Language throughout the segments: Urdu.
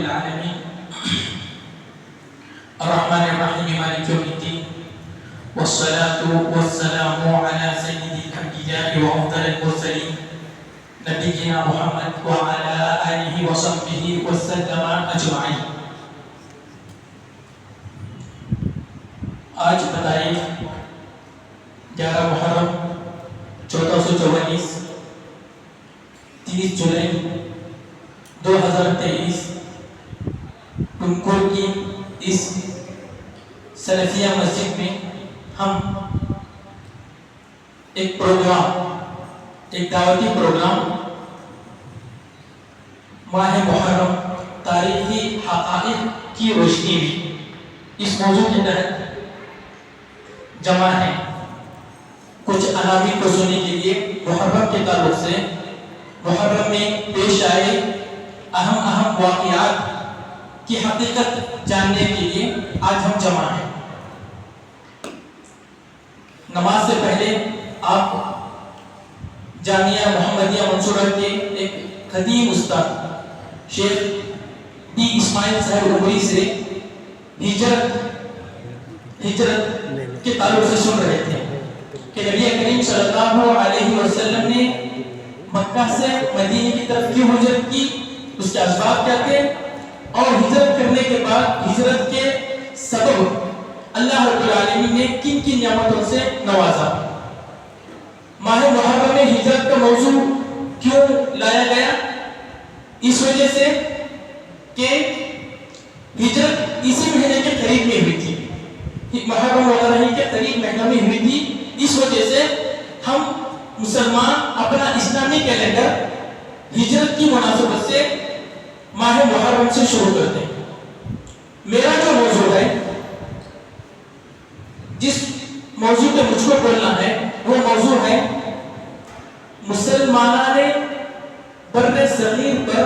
العالمين الرحمن الرحيم مالك يوم الدين والصلاة والسلام على سيد الأنبياء وأفضل المرسلين نبينا محمد وعلى آله وصحبه وسلم أجمعين. آج بتائیے 11 محرم 1444 30 جولائی 2023 کنکور کی اس سلفیہ مسجد میں ہم ایک دعوتی پروگرام ماہ محرم تاریخی حقائق کی روشنی میں اس موضوع کے تحت جمع ہے. کچھ عناوین کو سننے کے لیے محرم کے تعلق سے محرم میں پیش آئے اہم واقعات کی حقیقت جاننے کے لیے آج ہم جمع ہیں. نماز سے پہلے آپ جامعہ محمدیہ منصورہ کے ایک قدیم استاد شیخ بی اسماعیل صاحب عمری سے ہجرت کے تعلق سے سن رہے تھے کہ نبی کریم صلی اللہ علیہ وسلم نے مکہ سے مدینے کی طرف کیوں ہجرت کی, اس کے اسباب کیا تھے, اور ہجرت کرنے کے بعد ہجرت کے سبب اللہ رب العالمین نے کن کن نعمتوں سے نوازا. ماہ محرم میں ہجرت کا موضوع کیوں لایا گیا؟ اس وجہ سے کہ ہجرت اسی مہینے کے قریب میں ہوئی تھی, محرم وغیرہ کے قریب مہینہ میں ہوئی تھی. اس وجہ سے ہم مسلمان اپنا اسلامی کیلنڈر ہجرت کی مناسبت سے ماہ محرم سے شروع کرتے ہیں. میرا جو موضوع ہے, جس موضوع پہ مجھ کو بولنا ہے, وہ موضوع ہے مسلمانان بر صغیر پر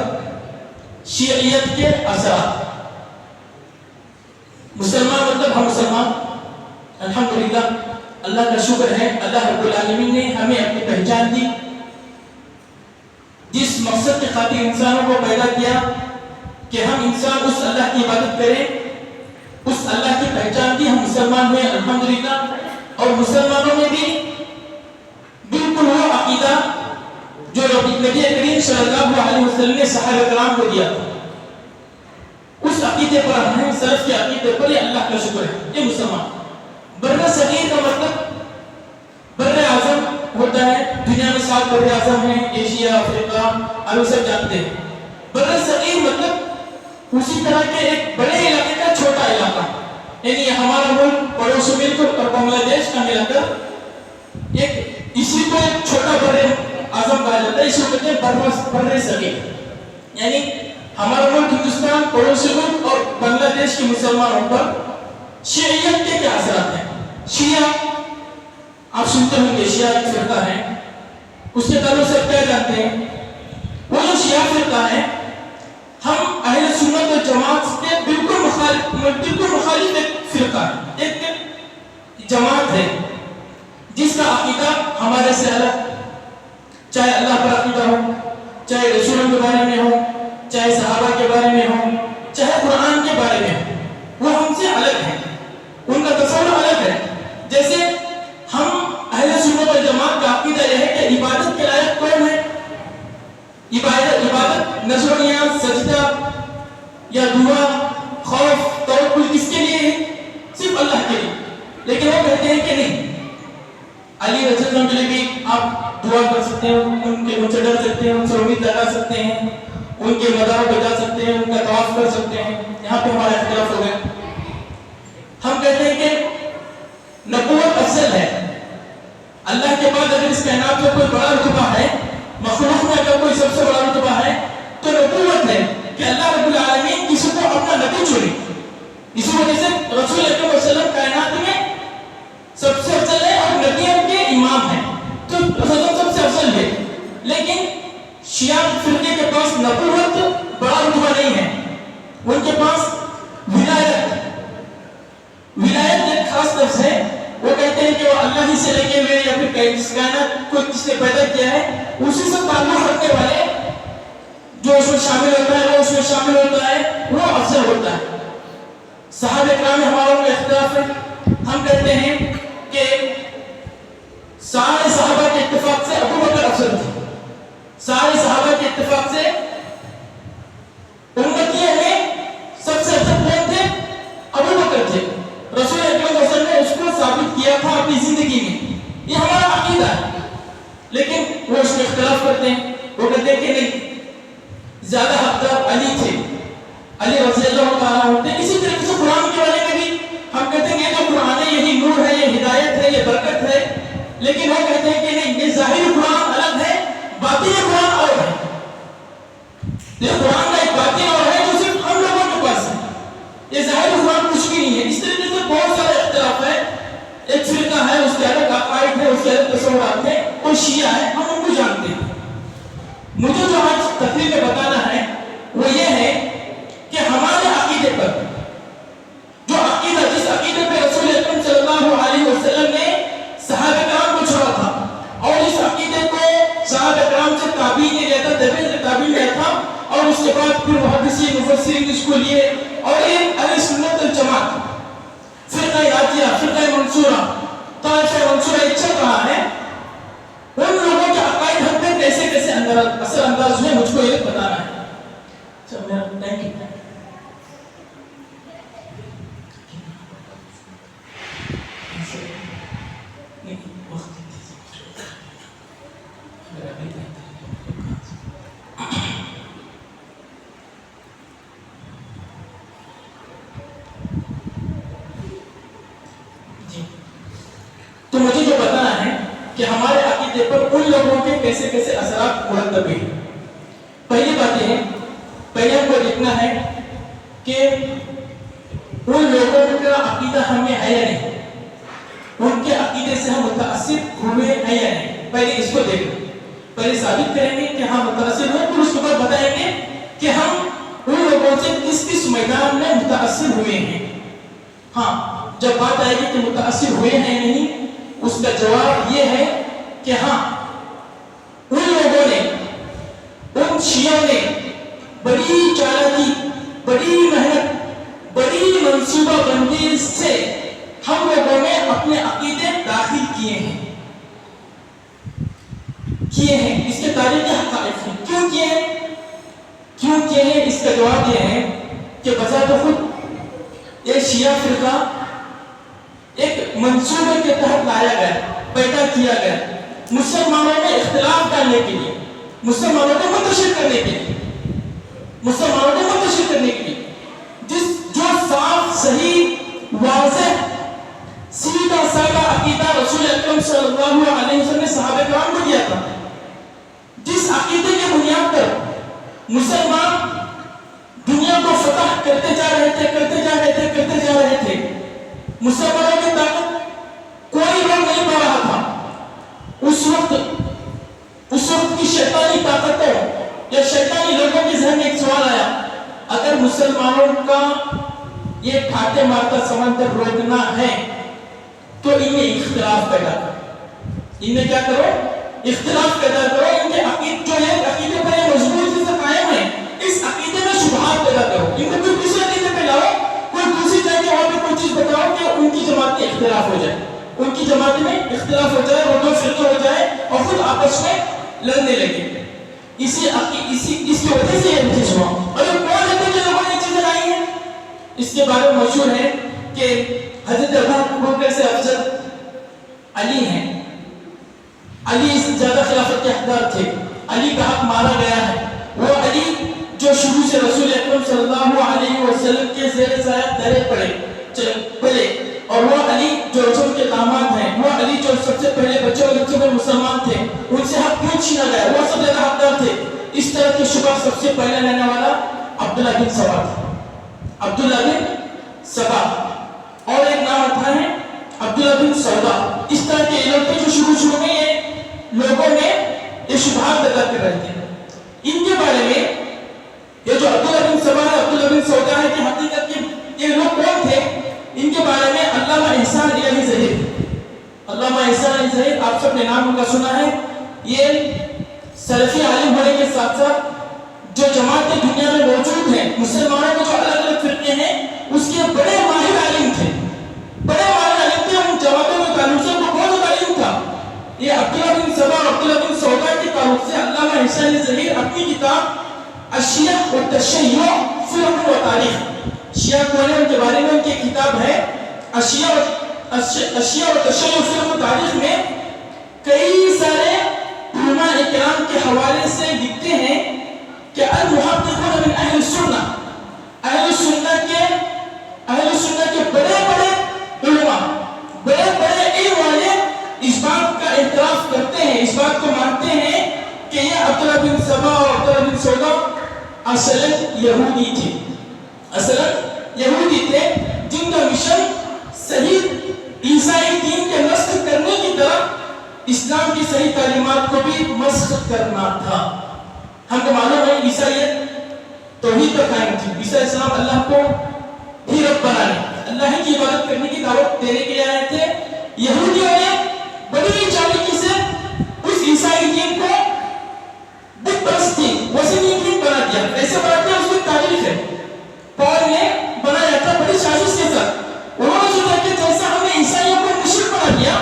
شیعیت کے اثرات. مسلمان مطلب ہم مسلمان, الحمدللہ اللہ کا شکر ہے, اللہ رب العالمین نے ہمیں اپنی پہچان دی. جس مقصد کے خاطر انسانوں کو پیدا کیا کہ ہم انسان اس اللہ کی عبادت کریں, اس اللہ کی پہچان دی, ہم مسلمان ہوئے الحمدللہ. اور مسلمانوں میں بھی بالکل وہ عقیدہ جو نبی کریم صلی اللہ علیہ وسلم نے صحابہ کرام کو دیا تھا, اس عقیدے پر ہیں, سلف کے عقیدے پر. یہ اللہ کا شکر ہے, یہ مسلمان. بر صغیر کا مطلب بر اعظم ہوتا ہے. دنیا میں 7 بر اعظم ہیں, ایشیا, افریقہ, ہم سب جانتے ہیں. بر صغیر مطلب اسی طرح کے ایک بڑے علاقے کا چھوٹا علاقہ, یعنی ہمارا ملک پڑوسی ملک اور بنگلہ دیش کا ملا کر ایک اسی کو ایک چھوٹا بر اعظم کہا جاتا ہے. اس کو کہتے ہیں بر صغیر. یعنی ہمارا ملک ہندوستان, پڑوسی ملک اور بنگلہ دیش کے مسلمانوں پر شیعیت کے کیا اثرات ہیں. شیعہ آپ سنتے ہوں گے, شیعہ ایک فرقہ ہے, اس کے تعلق سے کیا جانتے ہیں؟ وہ جو شیعہ فرقہ ہے, ہم اہل سنت و جماعت کے بالکل مخالف ایک فرقہ ہے, ایک جماعت ہے جس کا عقیدہ ہمارے سے الگ, چاہے اللہ پر عقیدہ ہو, چاہے رسولوں کے بارے میں ہو, چاہے صحابہ کے بارے میں ہو, چاہے قرآن کے بارے میں ہو, وہ ہم سے الگ ہیں, ان کا تصور الگ ہے. جیسے ہم اہل سنت و جماعت کا عقیدہ یہ ہے کہ عبادت کے لائق کون ہے؟ عبادت نذر و نیاز, سجدہ یا دعا, خوف, توکل کس کے لیے ہے؟ صرف اللہ کے لیے. لیکن وہ کہتے ہیں کہ نہیں, علی رضی اللہ عنہ کے لیے بھی آپ دعا کر سکتے ہیں, ان کے ان سے ڈر سکتے ہیں, ان سے امید لگا سکتے ہیں, ان کے مزار پہ جا سکتے ہیں, ان کا طواف کر سکتے ہیں. یہاں پہ ہمارا اختلاف ہو گیا. ہم کہتے ہیں کہ نبوت افضل ہے. اللہ کے بعد اگر اس کائنات میں کوئی بڑا رتبہ ہے, مخلوق میں اگر کوئی سب سے بڑا رتبہ ہے تو نبوت ہے کہ اللہ رب العالمین کسی کو اپنا نبی چنے. اسی وجہ سے رسول اکرم صلی اللہ علیہ وسلم کائنات میں سب سے افضل ہے اور نبیوں کے امام ہیں, تو رسول سب سے افضل ہے. لیکن شیعہ فرقے کے پاس نبوت بڑا رتبہ نہیں ہے, ان کے پاس ولایت ایک خاص لفظ ہے. وہ کہتے ہیں کہ وہ اللہ ہی سے لگے ہوئے یا پھر کائنات کو جس نے پیدا کیا ہے اسی سے تعلق رکھنے والے جو اس میں شامل ہوتا ہے وہ اس میں شامل ہوتا ہے وہ افضل ہوتا ہے. صحابہ کرام ہماروں میں اختلاف ہے. ہم کہتے ہیں کہ سارے صحابہ کے اتفاق سے ابو بکر افضل تھے. سارے صحابہ کے اتفاق سے امتیوں میں سب سے افضل کون تھے؟ ابو بکر تھے. رسول اکرم صلی اللہ علیہ وسلم نے اس کو ثابت کیا تھا اپنی زندگی میں. یہ ہمارا عقیدہ ہے. لیکن وہ اس میں اختلاف کرتے ہیں. وہ کہتے ہیں کہ نہیں، زیادہ حقدار علی تھے، علی رضی اللہ تعالیٰ ہوتے. اسی طریقے سے قرآن کے بارے میں بھی ہم کہتے ہیں کہ جو قرآن ہے یہی نور ہے، یہ ہدایت ہے، یہ برکت ہے. لیکن وہ کہتے ہیں کہ نہیں، یہ ظاہری قرآن الگ ہے، باطنی قرآن اور ہے. یہ قرآن کا ایک باطن اور ہے جو صرف ہم لوگوں کے پاس ہے. یہ ظاہری قرآن کچھ بھی نہیں ہے. اس طریقے سے بہت سارے اختلاف ہے. ایک فرقہ ہے، اس کے الگ عقائد ہے، اس کے الگ تصورات ہیں. کوئی شیعہ ہے، ہم ان کو جانتے ہیں. مجھے جو آج تقریر میں بتانا ہے وہ یہ ہے کہ ہمارے عقیدے پر، جو عقیدہ جس عقیدے پہ رسول اکرم صلی اللہ علیہ وسلم نے صحابہ کرام کو چھوڑا تھا، اور اس عقیدے کو صحابہ کرام سے تابعین نے لیا تھا، تابعین سے تابعین لیا تھا، اور اس کے بعد پھر محدثین مفسرین اس کو لیے، اور یہ اہل سنت الجماعت فرقہ ناجیہ، فرقہ منصورہ، طائفہ منصورہ یہ چل رہا ہے. ان لوگوں کے عقائد ہم پہ کیسے کیسے اثر انداز ہوئے، مجھ کو یہ بتانا ہے. اچھا میرا تھینک یو. تو مجھے جو بتانا ہے کہ ہمارے عقیدے پر ان لوگوں کے کیسے کیسے اثرات مرتب ہیں. پہلی بات یہ ہے، پہلے ہم کو دیکھنا ہے کہ ان لوگوں کا عقیدہ ہمیں ہے یا نہیں، ان کے عقیدے سے ہم متاثر ہوئے ہیں یا نہیں. پہلے اس کو دیکھیں، پہلے ثابت کریں گے کہ ہم متاثر ہوئے، پھر اس کے بعد بتائیں گے کہ ہم ان لوگوں سے کس کس میدان میں متاثر ہوئے ہیں. ہاں، جب بات آئے گی کہ متاثر ہوئے ہیں یا نہیں، اس کا جواب یہ ہے کہ ہاں، ان لوگوں نے، ان شیعوں نے بڑی چالاکی، بڑی محنت، بڑی منصوبہ بندی سے ہم لوگوں میں اپنے عقیدے داخل کیے ہیں. اس کے تاریخی حقائق ہیں. کیوں کیے ہیں؟ اس کا جواب یہ ہے کہ بذات خود یہ شیعہ فرقہ ایک منصوبے کے تحت لایا گیا، پیدا کیا گیا، مسلمانوں میں اختلاف ڈالنے کے لیے، مسلمانوں کو منتشر کرنے کے لیے، جو صاف، صحیح، واضح، سیدھا سادہ عقیدہ رسول اکرم صلی اللہ علیہ وسلم نے صحابہ کرام کو دیا تھا، جس عقیدے کے بنیاد پر مسلمان دنیا کو فتح کرتے جا رہے تھے. مسلمانوں کی طاقت کوئی روک نہیں پا رہا تھا. اس وقت کی شیطانی طاقتوں یا شیطانی لوگوں کے ذہن میں ایک سوال آیا، اگر مسلمانوں کا یہ کھاتے مارتا سمندر روکنا ہے تو ان میں اختلاف پیدا کرو. ان میں کیا کرو؟ اختلاف پیدا کرو. ان کے عقیدے پر یہ مضبوطی سے قائم ہے، اس عقیدے میں شبہات پیدا کرو. ان کو کوئی دوسرے عقیدے پہ لاؤ، کوئی دوسری جگہ وہاں پہ کوئی چیز بتاؤ کہ ان کی جماعت میں اختلاف ہو جائے، ان کی جماعت میں اختلاف ہو جائے، وہ دو فرقے ہو جائے اور خود آپس میں لڑنے لگے. اس کی وجہ سے یہ چیز ہوا. اور یہ کون ہے کہ لوگوں نے یہ چیزیں لائی ہیں؟ اس کے بارے میں مشہور ہے کہ حضرت ابو بکر سے افضل علی ہیں. علی زیادہ خلافت کے حقدار تھے. علی کا حق مارا گیا ہے. وہ علی جو شروع سے رسول اکرم صلی اللہ علیہ وسلم کے زیر سایہ درے پڑے، اور وہ علی جو رسول کے داماد ہیں، وہ علی جو سب سے پہلے بچوں میں مسلمان تھے، ان سے حق کیوں چھینا گیا؟ وہ سب زیادہ حقدار تھے. اس طرح کے شبہ سب سے پہلے لینے والا عبداللہ بن سبا تھا. عبداللہ بن سبا، اور ایک نام آتا ہے عبداللہ بن سودا. اس طرح کے لوگ جو شروع میں یہ لوگوں میں یہ شبہات پیدا کر رہے تھے. ان کے بارے میں یہ جو عبداللہ بن سبا ہے، عبداللہ بن سودا ہے، کہ حقیقت کے یہ لوگ کون تھے؟ ان کے بارے میں علامہ احسان علی ظہیر، علامہ احسان علی ظہیر، آپ سب نے نام ان کا سنا ہے. یہ سلفی عالم ہونے کے ساتھ ساتھ جو جماعتیں دنیا میں موجود ہیں میں جو الگ الگ فرقے ہیں اس کے بڑے ماہر عالم تھے، ان جوابوں کے تعلق سے کو بہت علم تھا. یہ عبداللہ بن سبا اور عبداللہ بن سودا کے تعلق سے علامہ احسان ظہیر اپنی کتاب اشیاء و تشیع فرق و تاریخ، شیعہ کون ہے ان کے بارے میں ان کی کتاب ہے اشیاء و تشیع فرق و تاریخ میں کئی سارے علماء اکرام کے حوالے سے لکھتے ہیں کہ المحققون من اہل السنہ، اہل السنہ کے بڑے بڑے علماء، بڑے بڑے علم والے اس بات کا اعتراف کرتے ہیں، اس بات کو مانتے ہیں کہ یہ عبداللہ بن سبا اور عبداللہ بن سودا اصلاً یہودی تھے جن کا مشن صحیح عیسائی دین کے نسخ کرنے کی طرف اسلام کی صحیح تعلیمات کو بھی مسخ کرنا تھا. ہم کو معلوم ہے عیسائیت توحید پر قائم تھی، عیسیٰ السلام اللہ کو ہی رب بنانے، اللہ کی عبادت کرنے کی دعوت دینے کے لیے آئے تھے. یہودیوں نے بڑی چالاکی سے اس عیسائی دین کو بت پرستی وثنی دین بنا دیا. ایسے بنا دیا اس کی تاریخ ہے، پال نے بنایا تھا بڑی سازش کے ساتھ. انہوں نے سوچا کہ جیسا ہم نے عیسائیوں کو مشرک بنا دیا،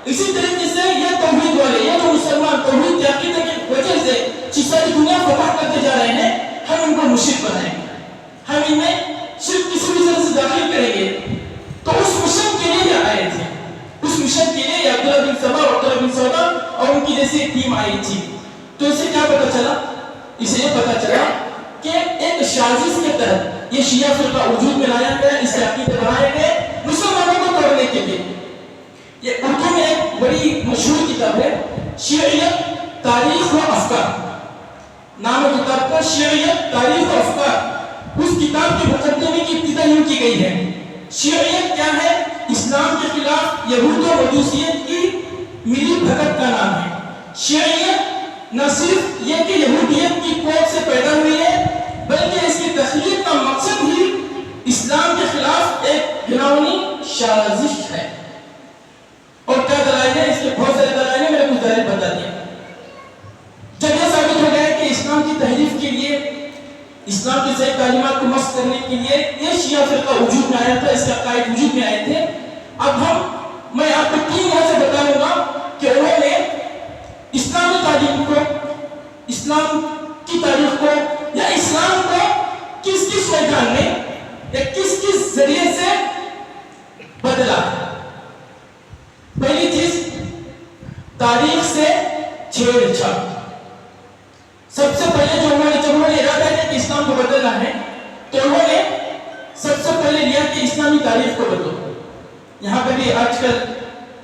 اسی طریقے سے یہ توحید والے، یہ جو مسلمان توحید کی عقیدے کی وجہ سے ساری دنیا فتح کرتے جا رہے ہیں، ہم ان کو مشرک بنائیں گے، ہم ان میں صرف کسی بھی طرح سے داخل کریں گے. تو اس مشن کے لیے یہ آئے تھے، اس مشن کے لیے عبداللہ بن سبا اور عبداللہ بن سودا اور ان کی جیسی ایک ٹیم آئی تھی. تو اسے کیا پتا چلا؟ اسے یہ پتا چلا کہ ایک سازش کے تحت یہ شیعہ فرقہ وجود میں لایا گیا، اس کے عقیدے بنائے گئے مسلمانوں کو توڑنے کے لیے. یہ اردو میں ایک بڑی مشہور کتاب ہے شیعیت تاریخ و افکار، نام کتاب کا شیعیت تاریخ و افکار. اس کتاب کے مقدمے کی ابتدا یوں کی گئی ہے، شیعیت کیا ہے؟ اسلام کے خلاف یہود و مجوسیت کی ملی بھگت کا نام ہے. شیعیت نہ صرف یہ کہ یہودیت کی کوکھ سے پیدا ہوئی ہے، بلکہ اس کی تخلیق کا مقصد ہی اسلام کے خلاف ایک گھناؤنی سازش ہے. اور کیا دلائل ہے؟ اس کے بہت سارے دلائل ہیں، میں نے کچھ دلائل بتا دیا. جب یہ ثابت ہو گیا کہ اسلام کی تحریف کے لیے، اسلام کی صحیح تعلیمات کو مسخ کرنے کے لیے یہ شیعہ فرقہ وجود میں آیا تھا، اس کے عقائد وجود میں آئے تھے. اب میں آپ کو 3 یہاں سے بتاؤں گا کہ انہوں نے اسلامی تعلیم کو، اسلام کی تاریخ کو یا اسلام کو کس کس میدان میں یا کس کس ذریعے سے بدلا. پہلی چیز، تاریخ سے چھیڑ چھاڑ. سب سے پہلے جو جب انہوں نے ارادہ کیا کہ اسلام کو بدلنا ہے، تو انہوں نے سب سے پہلے لیا کہ اسلامی تاریخ کو بدلو. یہاں پہ بھی آج کل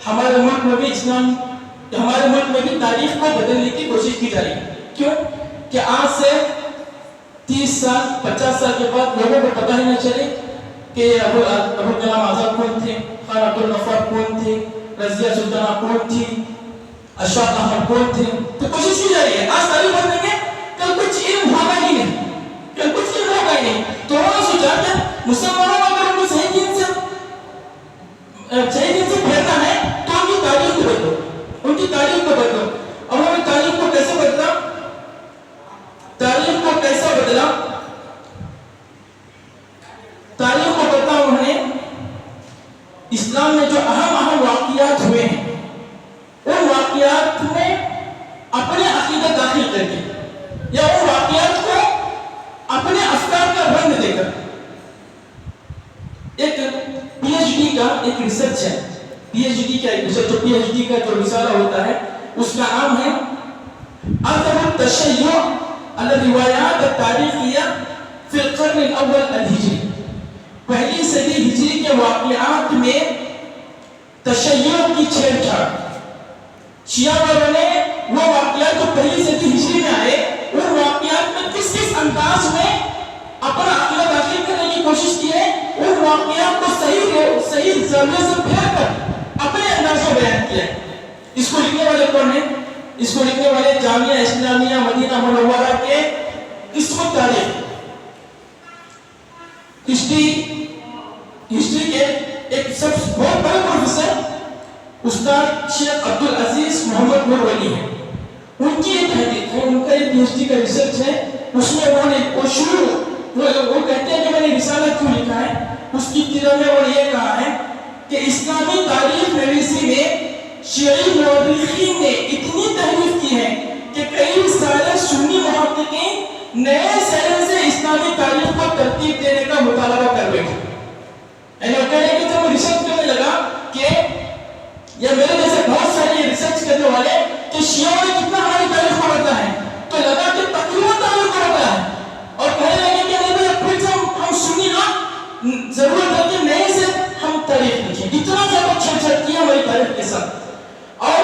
ہمارے ملک میں بھی تاریخ کو بدلنے کی کوشش کی جا رہی ہے. کیوں کہ آج سے 30 سال 50 سال کے بعد لوگوں کو پتہ ہی نہ چلے کہ ابو کلام آزاد کون تھے، خان عبد الغفار کون تھے، رضیہ سلطانہ کون تھی، اشفاق احمد کون تھے. تو کوشش کی جا رہی ہے آج تاریخ بدلنے میں، کل کچھ علم ہوگا ہی نہیں، تو انہوں نے سوچا کہ مسلمانوں کو اگر ان کو صحیح دین سے پھیرنا ہے تو ان کی تاریخ کو بدلو، ان کی تاریخ کو بدلو. اور انہوں نے تاریخ کو کیسے بدلا؟ تاریخ کو بدلا انہوں نے اسلام میں جو اہم واقعات ہوئے ہیں ان واقعات میں اپنے عقیدہ داخل کر کے یا ان واقعات کو اپنے افکار کا رنگ دے کر. ایک پی ایچ ڈی کا ایک ریسرچ ہے، پی ایچ ڈی کا جو رسالہ ہوتا ہے اس کا نام ہے اثر التشیع علی الروایات التاریخیہ فی القرن الاول الہجری. پہلی صدی ہجری کے واقعات میں تشیع کی چھیڑ چھاڑ. شیعہ والوں نے وہ واقعات جو پہلی صدی ہجری میں آئے ان واقعات میں کس انداز میں اپنا عقیدہ داخل کرنے کی کوشش کی ہے، ان واقعات کو صحیح زاویے سے پھیر کر اپنے انداز میں بیان کیا ہے. اس کو لکھنے والے کون ہیں؟ اس کو لکھنے والے جامعہ اسلامیہ مدینہ منورہ کے قسم تاریخ ہسٹری کے ایک سب بہت بڑے پروفیسر استاد شیخ عبدالعزیز محمد نور ولی ہیں. ان کی ایک تحقیق ہے، ان کا ایک پی ایچ ڈی کا ریسرچ ہے، اس میں انہوں نے وہ کہتے ہیں کہ میں نے رسالہ کیوں لکھا ہے، اس کی ابتدا میں وہ یہ کہا ہے کہ اسلامی تاریخ نویسی میں شیعی مورخین نے اتنی تحریف کی ہے کہ کئی سارے سنی محققین نئے سرے سے اسلامی تاریخ کو ترتیب دینے کا مطالبہ کر بیٹھے. یعنی وہ کہہ رہے ہیں کہ جب وہ ریسرچ کرنے لگا کہ یا میرے جیسے بہت سارے ریسرچ کرنے والے کہ شیعوں نے کتنا ہماری تاریخ کو پڑھتا ہے، تو لگا کہ تقریباً تاریخ کو پڑھتا ہے، اور کہنے لگے کہ نہیں بھائی پھر سے ہم سنی لوگ ضرورت ہے کہ نئے سے ہم تاریخ لکھیں. اتنا زیادہ چھڑ چھڑ کیا ہماری تاریخ کے ساتھ. اور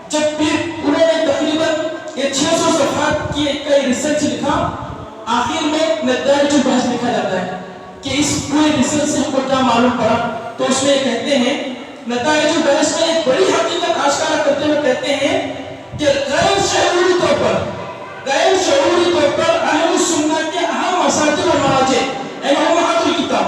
جب پھر انہوں نے تقریباً 600 صفحات کی ایک ریسرچ لکھا، آخر میں نتائج البحث لکھا جاتا ہے کہ اس پورے ریسرچ سے ہم کو کیا معلوم پڑا. تو اس میں کہتے ہیں نتائج البحث میں ایک بڑی حقیقت آشکارا کرتے ہوئے کہتے ہیں کہ غیر شعوری طور پر اہل السنہ کے اہم مصادر اور مراجع امہات الکتاب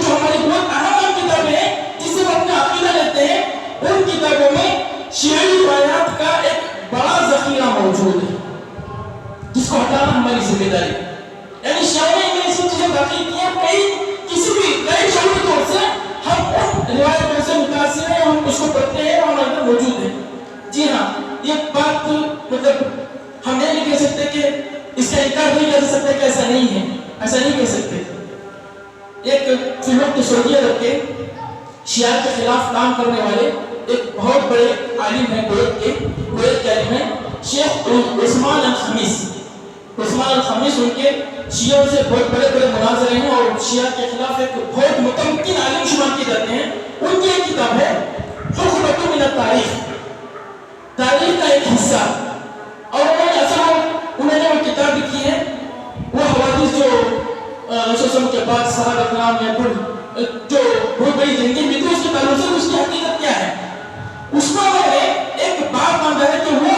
جو ہماری بہت اہم کتابیں ہیں جس سے ہم اپنا عقیدہ لیتے ہیں، ان کتابوں میں شیعی روایات کا ایک بڑا ذخیرہ موجود ہے جس کو ہٹانا ہماری ذمہ داری. یعنی شیعوں نے ایسی چیزیں داخل کی ہیں کسی بھی غیر شعوری طور سے ہم ان روایتوں سے متاثر ہیں، ہم اس کو پڑھتے ہیں اور اندر موجود ہیں. جی ہاں، یہ بات مطلب ہم یہ نہیں کہہ سکتے کہ اس کا انکار نہیں کر سکتے کہ ایسا نہیں ہے، ایسا نہیں کہہ سکتے. ایک فی الوقت سعودی عرب کے شیعہ کے خلاف کام کرنے والے ایک بہت بڑے عالم ہیں، کویت کے عالم ہیں شیخ عثمان الخمیس. ان کے شیعوں سے بہت بڑے مناظرے ہیں اور شیعہ کے خلاف ایک بہت متمکن عالم شمار کیے جاتے ہیں. ان کی ایک کتاب ہے حقبۃ من التاریخ، تاریخ کا ایک حصہ. اور انہوں نے وہ کتاب لکھی ہے، وہ حوادث جو رسول صلی اللہ علیہ وسلم کے بعد صحابہ کرام یا پھر جو بہت بڑی زندگی بھی تھی اس کے تعلق سے اس کی حقیقت کیا ہے. اس میں انہوں نے ایک بات مانگا ہے کہ وہ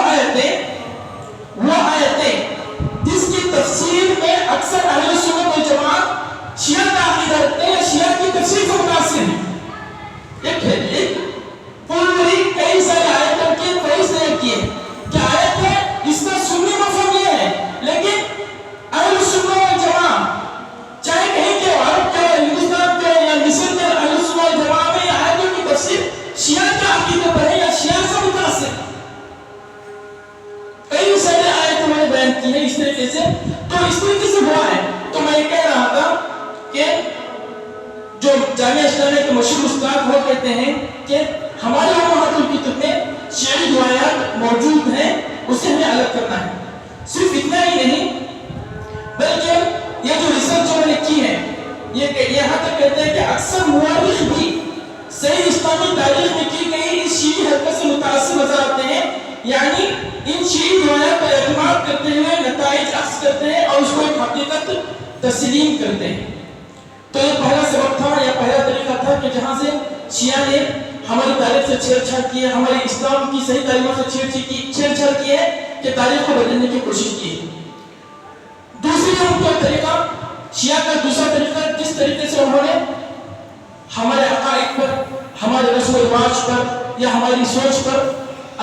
آیتیں جس کی تفسیر میں اکثر اہل سنت والجماعت شیعہ کا عقیدہ رکھتے ہیں، شیعہ کی تفسیر سے متاثر ہیں. ایک پوری کئی سارے آیتوں کی فہرست نہیں کی ہے کہ آیت ہے اس کا سنی مفہوم یہ ہے، لیکن اہل سنت والجماعت چاہے کہیں کے عرب کے ہندوستان کے یا مصر کے اہل سنت والجماعت میں یہ آیتوں کی تفسیر شیعہ کے عقیدے پر ہے یا شیعہ سے متاثر. کئی سارے آیتیں میں نے بیان کی ہیں اس طریقے سے. تو اس طریقے سے ہوا ہے. تو میں یہ کہہ رہا تھا کہ جو جامعہ اسلامیہ کے مشہور استاد وہ کہتے ہیں کہ ہمارے امہات الکتب میں شیعی روایات موجود ہیں، اسے ہمیں الگ کرنا ہے. صرف اتنا ہی نہیں بلکہ یہ جو ریسرچ جو میں نے کی ہے یہ یہاں تک کہتے ہیں کہ اکثر مورخ بھی صحیح اسلامی تاریخ میں کی گئی اس شیعی حرکت سے متاثر نظر آتے ہیں. یعنی ان شیعی روایات پر اعتماد کرتے ہوئے نتائج اخذ کرتے ہیں اور اس کو ایک حقیقت تسلیم کرتے ہیں. تو یہ پہلا سبب تھا یا پہلا طریقہ تھا کہ جہاں سے شیعہ نے ہماری تاریخ سے چھیڑ چھاڑ کی ہے، ہماری اسلام کی صحیح تعلیمات سے چھیڑ چھاڑ کی ہے کہ تاریخ کو بدلنے کی کوشش کی ہے. دوسری ان کا طریقہ، شیعہ کا دوسرا طریقہ، جس طریقے سے انہوں نے ہمارے عقائد پر، ہمارے رسم و رواج پر یا ہماری سوچ پر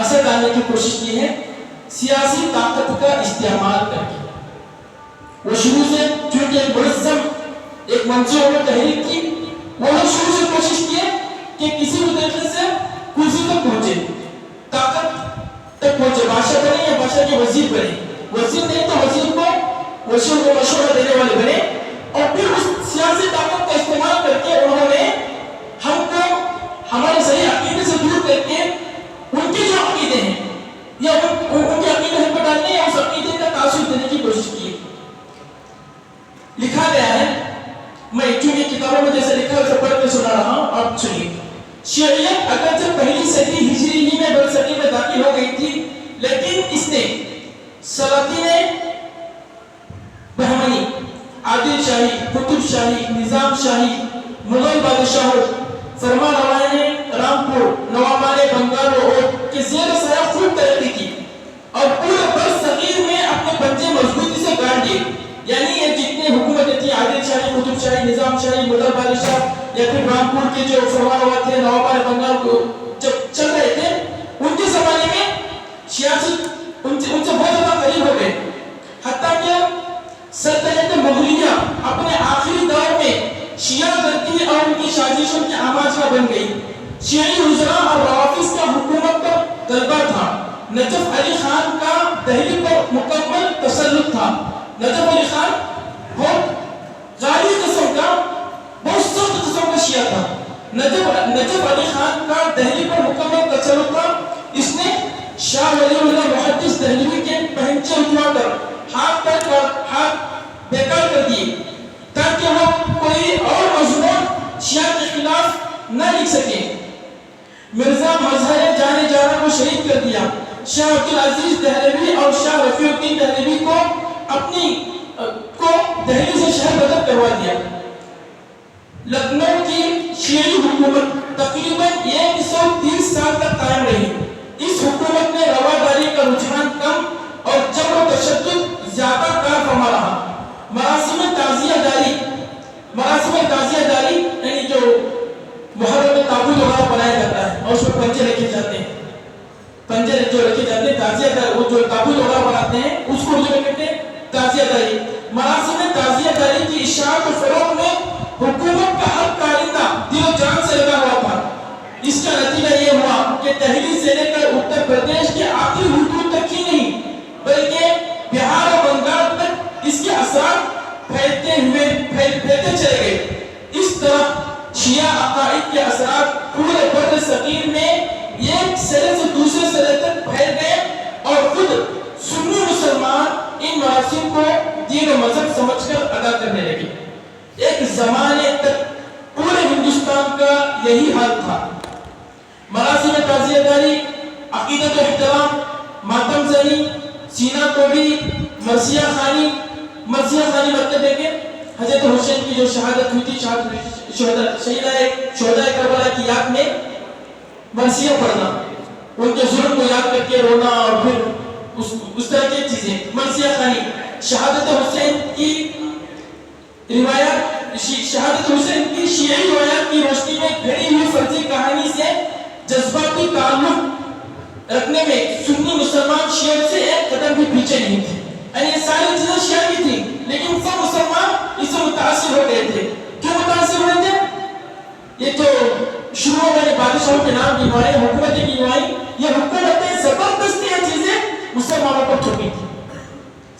اثر ڈالنے کی کوشش کی ہے، سیاسی طاقت کا استعمال کر کے. وہ شروع سے چونکہ ایک منظم ایک منصوبہ میں تحریک کی، وہ شروع سے کوشش کی کہ کسی بھی طریقے سے کرسی تک پہنچے، طاقت تک پہنچے، بادشاہ بنے یا بادشاہ کے وزیر بنے، وزیر نہیں تو وزیر کو مشورہ دینے والے بنے. اور پھر اس سیاسی طاقت کا استعمال کر کے انہوں نے ہم کو ہمارے صحیح عقیدے سے دور کر کے ان کے جو عقیدے ہیں یا ان کے عقیدے ہم کو ڈالنے یا اس عقیدے کا تاثر دینے کی کوشش کی. لکھا گیا ہے، میں چونکہ کتابوں میں جیسے لکھا ہے پڑھ کے سنا رہا ہوں، آپ سنیے. شیعیت اگرچہ پہلی صدی ہجری ہی میں برصغیر میں داخل ہو گئی تھی، لیکن اس نے سلاطین بہمنی، عادل شاہی، قطب شاہی، نظام شاہی، مغل بادشاہوں، فرمان روایت رامپور، نوابان بنگالو اور کے زیر سایہ خوب ترقی کی اور پورے برصغیر میں اپنے پنجے مضبوطی سے گاڑ دیے. یعنی یہ جتنے حکومتیں تھیں، عادل شاہی، قطب شاہی، نظام شاہی، مغل بادشاہ یا پھر رامپور کے جو فرمان روایت تھے، نوابان بنگال کو جب چل رہے تھے، ان کے زمانے میں سیاست ان سے بہت زیادہ قریب ہو گئے. حتیٰ کہ سلطنت مغلیہ شیعی وزراء اور روافظ کا حکومت کا غلبہ تھا. نجف علی خان کا دہلی پر مکمل تسلط تھا. نجف علی خان بہت غالی قسم کا، بہت سخت قسم کا شیعہ تھا. نجف علی خان کا دہلی پر مکمل تسلط تھا. اس نے شاہ ولی اللہ محدث دہلوی کے پہنچے اٹھوا کر ہاتھ بیکار کر دیے تاکہ وہ کوئی اور مضمون شیعہ کے خلاف نہ لکھ سکے. مرزا مظہر جانے جانا کو شہید کر دیا. شاہ عبدالعزیز دہلوی اور شاہ رفیع الدین دہلوی کو دہلی سے شہر بدر کروا دیا. لکھنؤ کی شیعی حکومت تقریباً 130 سال تک قائم رہی. اس حکومت میں رواداری کا رجحان کم اور جبر و تشدد زیادہ کار فرما رہا. مراسم تعزیہ داری یعنی جو محرم میں تابوت وغیرہ بنایا جاتا ہے اور اس میں پنجے رکھے جاتے ہیں، تعزیہ داری، وہ جو تابوت وغیرہ بناتے ہیں اس کو اردو میں کہتے ہیں تعزیہ داری. مراسم تعزیہ داری کی اشاعت و فروغ میں حکومت کا ہر کارندہ دل و جان سے لگا ہوا تھا. اس کا نتیجہ یہ ہوا کہ دہلی سے لے کر اتر پردیش کے آخری حدود تک ہی نہیں بلکہ بہار اور بنگال تک اس کے اثرات پھیلتے چلے گئے. اس طرح شیعہ عقائد کے اثرات پورے بر صغیر میں ایک سرے سے دوسرے سرے تک پھیل گئے اور خود سنی مسلمان ان مراسم کو دین و مذہب سمجھ کر ادا کرنے لگے. ایک زمانے تک پورے ہندوستان کا یہی حال تھا. مراسم تعزیہ داری، عقیدت و احترام، ماتم زنی، سینہ توڑی، مرثیہ خوانی مطلب ہے کہ حضرت حسین کی جو شہادت ہوئی تھی، شہدائے کربلا کی یاد میں مرثیہ پڑھنا، ان کے ظلم کو یاد کر کے رونا اور پھر اس طرح کی چیزیں. مرثیہ خوانی، شہادت حسین کی شیعی روایات کی روشنی میں گھڑی ہوئی فرضی کہانی سے جذباتی تعلق رکھنے میں سنی مسلمان شیعہ سے ایک قدم بھی پیچھے نہیں تھے. یعنی یہ ساری چیزیں شیعہ کی تھی لیکن سب مسلمان اس سے متاثر ہو گئے تھے. کیوں متاثر ہوئے تھے؟ یہ جو شروع میں بادشاہوں کے نام گنوائے، حکومتیں گنوائی، یہ حکومتیں زبردستی یہ چیزیں مسلمانوں پر تھوپی تھی.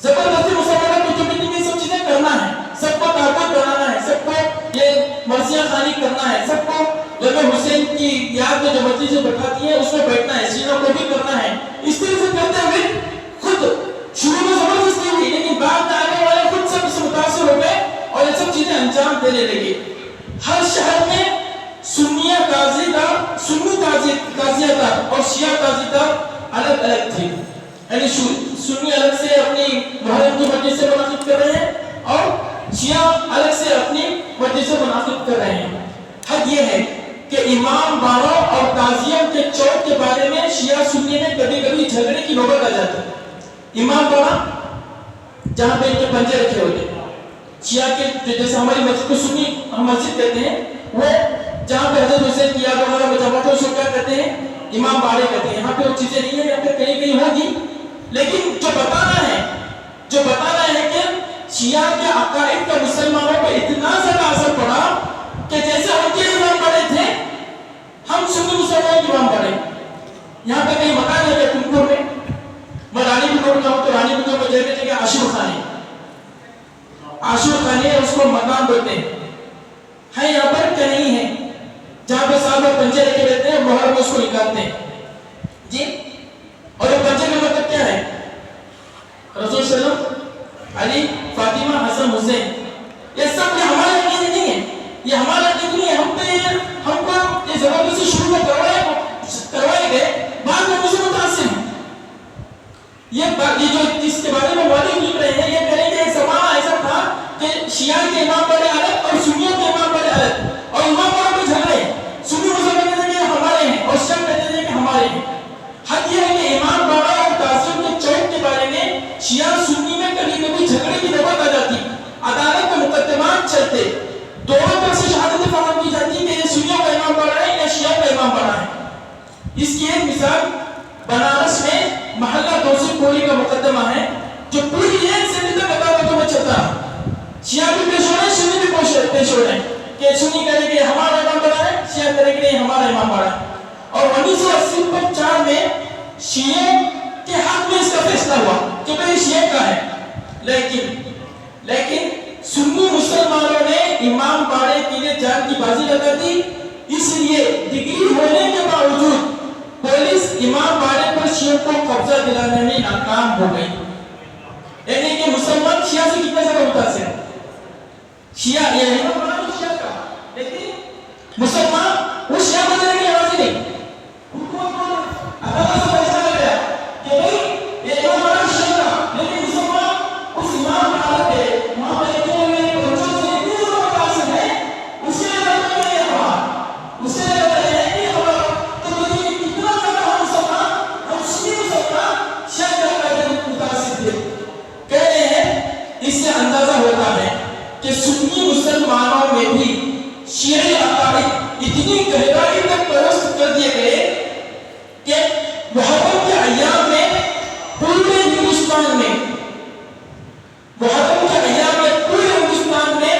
زبردستی مسلمانوں کو تھوپی تھی کہ سب چیزیں کرنا ہے، سب کو تعبد بنانا ہے، سب کو یہ مرثیہ خوانی کرنا ہے، سب کو جب حسین کی یاد میں جو مجلسیں بٹھاتی ہیں اس میں بیٹھنا ہے، سینہ کو بھی کرنا ہے. اس طرح سے کرتے ہوئے خود شروع میں زبردستی ہوئی لیکن بعد میں آنے والے خود سب سے متاثر ہو گئے اور یہ سب چیزیں انجام دینے لگے. ہر شہر میں سنی تعزیہ دار اور شیعہ تعزیہ دار الگ الگ تھے. یعنی سنی الگ سے اپنی محرم کی مجلس سے منعقد کر رہے ہیں اور شیعہ الگ سے اپنی مجلس سے منعقد کر رہے ہیں. حد یہ ہے کہ امام باڑوں اور تعزیہ کے چوک کے بارے میں شیعہ سنی میں کبھی کبھی جھگڑے کی نوبت آ جاتی ہے. امام باڑا جہاں پہ ان کے پنجے رکھے ہوتے ہیں، شیعہ کے جیسے ہماری مسجد کو سنی ہم مسجد کہتے ہیں، وہ جہاں پہ حضرت حسین کی یاد وغیرہ میں جمع کو کیا کہتے ہیں؟ امام باڑے کہتے ہیں. یہاں پہ وہ چیزیں نہیں ہیں، یہاں پہ کہیں کہیں ہوگی لیکن جو بتانا ہے کہ شیعہ کے عقائد کا مسلمانوں کو اتنا زیادہ اثر پڑا کہ جیسے ان کے امام بڑے تھے ہم سنی مسلمان کے امام بڑے. یہاں پہ کہیں مکان ہے کہ تمکور میں میں رانی پور جاؤں تو رانی پور میں جگہ جگہ عاشور خانے اس کو مقام بولتے ہیں یہاں پر کیا نہیں ہے جہاں پہ سال میں پنجے رکھے رہتے ہیں محرم میں اس کو نکالتے ہیں جی. اور یہ پنجے کا مطلب کیا ہے؟ رسول صلی اللہ علیہ وسلم، علی، فاطمہ، حسن، حسین، یہ سب یہ ہمارے عقیدے نہیں ہے، یہ ہمارا عقیدہ نہیں ہے. ہم کو یہ زبردستی شروع میں کروائے گئے، بعد میں مجھے متاثر ہیں. یہ جو اس کے بارے میں مولوی لکھ رہے ہیں، یہ کہیں کہ ایک زمانہ ایسا تھا کہ شیعہ کے امام بڑے الگ اور سنیوں کے امام بڑے الگ، اور امام بڑوں میں جھگڑے، سنی مسلمان کہتے ہیں کہ ہمارے ہیں اور شیعہ کہتے ہیں کہ ہمارے ہیں. حق یہ ہے کہ امام باڑا اور تعظیم کے چوک کے بارے میں شیعہ سنی میں کبھی کبھی جھگڑے کی نوبت آ جاتی، عدالت میں مقدمات چلتے، دونوں طرف سے شہادتیں فراہم کی جاتی کہ یہ سنیوں کا امام باڑا ہے یا شیعہ کا امام باڑا ہے. اس کی ایک مثال بنارس میں محلہ توسیع پوری کا مقدمہ ہے جو پوری ایک صدی تک عدالتوں میں چلتا ہے. شیعہ بھی پیش ہو رہے ہیں، سنی بھی پیش ہو رہے ہیں کہ سنی کہے کہ ہمارا امام بڑا ہے، شیعہ کہے کہ نہیں ہمارا امام باڑا. اور 1984 میں شیعہ کے حق میں اس کا فیصلہ ہوا کہ بھائی شیعہ کا ہے. لیکن سنی مسلمانوں نے امام باڑے کے لیے جان کی بازی لگا دی. اس لیے ڈگری ہونے کے باوجود پولیس امام باڑے پر شیعہ کو قبضہ دلانے میں ناکام ہو گئی. یعنی کہ مسلمان شیعہ سے کتنا زیادہ متاثر ہے. شیعہ یہ امام باڑا تو شیعہ کا, لیکن مسلمان وہ شیعہ بننے کی آواز ہی نہیں. اللہ سے فیصلہ لگا کہ بھائی یہ امام باڑا شیعہ کا, لیکن مسلمان اس امام باڑا کے وہاں پہ جو میں بچوں سے اتنے زیادہ متاثر ہے, اسے لگتا ہے یہ ہوا, اسے لگتا ہے کہ ہوا. تو مجھے کتنا زیادہ ہم مسلمان شیعہ کا متاثر تھے. کہہ رہے ہیں اس سے اندازہ ہوتا ہے کہ سنی مسلمانوں میں بھی شیعی عقائد اتنی گہرائی تک پرست کر دیے گئے کہ محرم کے ایام میں پورے ہندوستان میں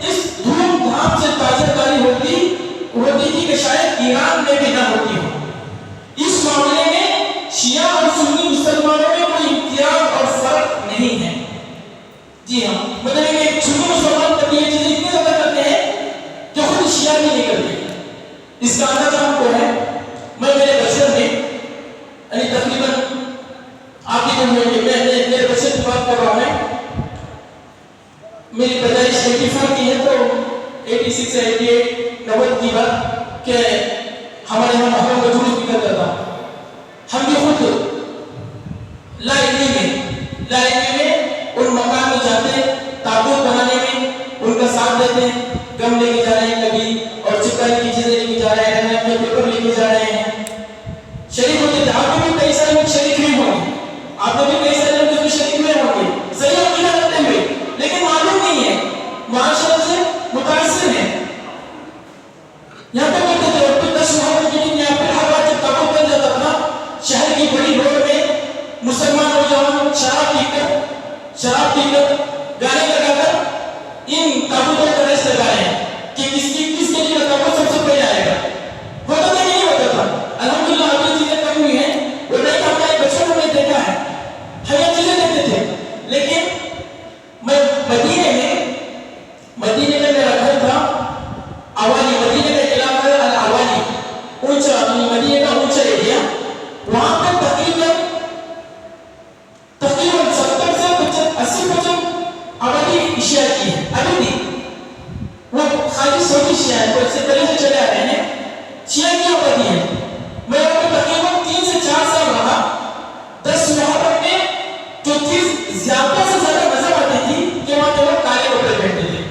اس دھوم دھام سے تازہ کاری ہوتی تھی کہ شاید ایران میں بھی نہ ہوتی ہو. اس معاملے میں شیعہ اور سنی مسلمانوں میں کوئی امتیاز اور فرق نہیں ہے. جی ہاں, مطلب کہ سنی مسلمان کبھی یہ چیزیں اتنی زیادہ کرتے ہیں کہ خود شیعہ بھی نہیں کرتے. اس کا اندازہ ہم کو ہے. میں میرے بچپن میں یعنی تقریباً آپ کی جو میرے بچپن کی بات کر رہا ہوں میں, میری پیدائش 84 کی ہے, تو 86 سے 88 90 کی بات کہ ہمارے یہاں محرم کا جلوس نکلتا تھا. ہم بھی خود لا علمی میں ان مقام میں جاتے, تابوت بنانے میں ان کا ساتھ دیتے. گم لے کے جا رہے ہیں کبھی, اور چکن کی چیزیں لے کے جا رہے ہیں, اپنے پیپر لے کے جا رہے ہیں, شریک ہوتے تھے. آپ بھی کئی سارے لوگ شریک ہوئے ہوں گے, آپ نے بھی کئی سارے لوگ اس میں شریک ہوئے ہوں گے, صحیح عقیدہ رکھتے ہوئے, لیکن معلوم نہیں ہے, معاشرت سے متاثر ہیں. یہاں پہ بولتے تھے 10 محرم کے دن یہاں پہ ہر بار جب تابوت بن جاتا تھا, شہر کی بڑی روڈ میں مسلمان نوجوان شراب پی کر گانے لگا کر ان تابوتوں کا ریس لگا رہے ہیں کہ کس کے لیے تابوت سب سے پہلے آئے گا. ہوتا تھا نہیں ہوتا تھا. الحمدللہ اب یہ چیزیں کم ہوئی ہیں, وہ نہیں کہ ہمارے بچوں نے دیکھا ہے, ہم یہ چیزیں دیکھتے تھے. لیکن میں مدینے میں میرا گھر تھا, اوالی, مدینے کا علاقہ ہے الاوالی, اونچا, مدینے کا اونچا ایریا. وہاں پہ تقریباً 70 سے 80% آبادی شیعہ کی ہے. ابھی بھی وہ خالی سعودی شیعہ ہے, وہ اس سے پہلے سے چلے آ رہے ہیں, شیعہ کی آبادی ہے. میں وہاں پہ تقریباً 3 سے 4 سال رہا. 10 محرم میں جو چیز زیادہ سے زیادہ نظر آتی تھی کہ وہاں کے لوگ کالے کپڑے پہنتے تھے,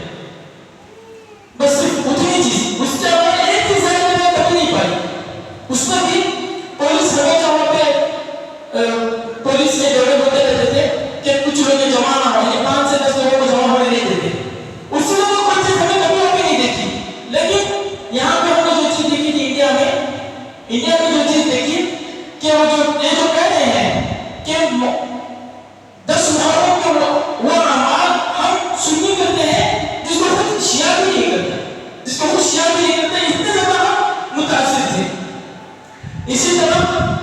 بس صرف اتنی چیز. اس سے ہمارے ایک چیز ہے میں کبھی نہیں پائی. اس میں بھی پولیس ہمیشہ وہاں پہ پولیس کے جوڑے ہوتے رہتے تھے کہ کچھ لوگ جمع نہ ہو, 5 سے 10 لوگوں کو جمع ہونے نہیں دیتے. اس سے وہ کوئی چیز ہمیں کبھی وہاں پہ نہیں دیکھی. لیکن یہاں پہ ہم نے جو چیز دیکھی تھی انڈیا میں جو چیز دیکھی کہ وہ جو کہہ رہے ہیں کہ 10 محرم کے وہ اعمال ہم سنی کرتے ہیں جس کو خود شیعہ بھی نہیں کرتے, اتنے زیادہ ہم متاثر تھے. اسی طرح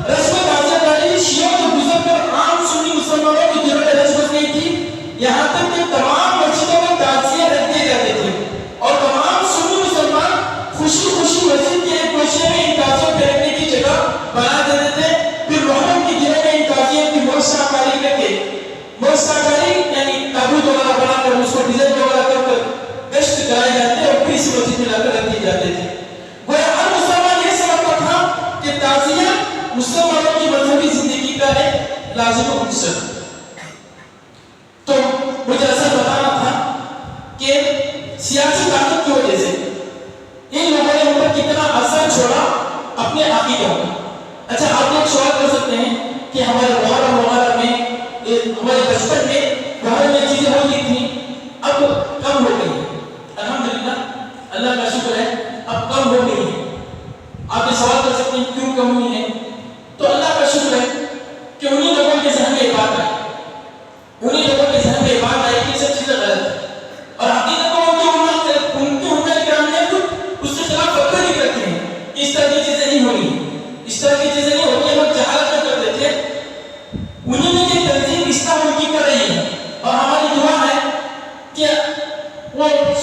رسم تازہ کاری شیعہ جو گزر کر عام سنی مسلمانوں کی دلوں میں رچ بس گئی تھی. یہاں تک کہ تمام مسجدوں میں تعزیے رکھ دیے جاتے تھے, اور تمام سنی مسلمان خوشی مسجد کے ایک گوشے میں ان تعزیوں پہ رکھنے کی جگہ بنا دیتے تھے. پھر محرم کی دنوں میں ان تعزیوں کی موسیقی کاری کر کے, موسیقی کاری یعنی تابوت وغیرہ بنا کر اس کو ڈیزائن وغیرہ کر گشت کرائے جاتے اور پھر اسی مسجد میں لا کر رکھ دیے جاتے تھے. گویا ہر مسلمان یہ سمجھتا تھا کہ تعزیہ مسلمانوں کی مذہبی زندگی کا ایک لازمی عنصر. تو مجھے ایسا بتانا تھا کہ سیاسی طاقت کی وجہ سے ان لوگوں نے ہم پر کتنا اثر چھوڑا اپنے عقیدوں کا. اچھا, آپ لوگ سوال کر سکتے ہیں کہ ہمارے محرم وغیرہ میں, ہمارے بچپن میں محرم میں چیزیں ہوتی تھیں, اب کم ہو گئی. الحمدللہ, اللہ کا شکر ہے, اب کم ہو گئی ہے. آپ یہ سوال کر سکتے ہیں کیوں کم ہوئی ہے. تو اللہ کا شکر ہے کہ انہی لوگوں کے ذہن میں بات آئی, کہ سب چیزیں غلط ہے, اور حقیقت میں ان کے علماء کرام نے اس کے خلاف فتوی نہیں کرتے ہیں کہ اس طرح کی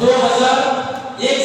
2001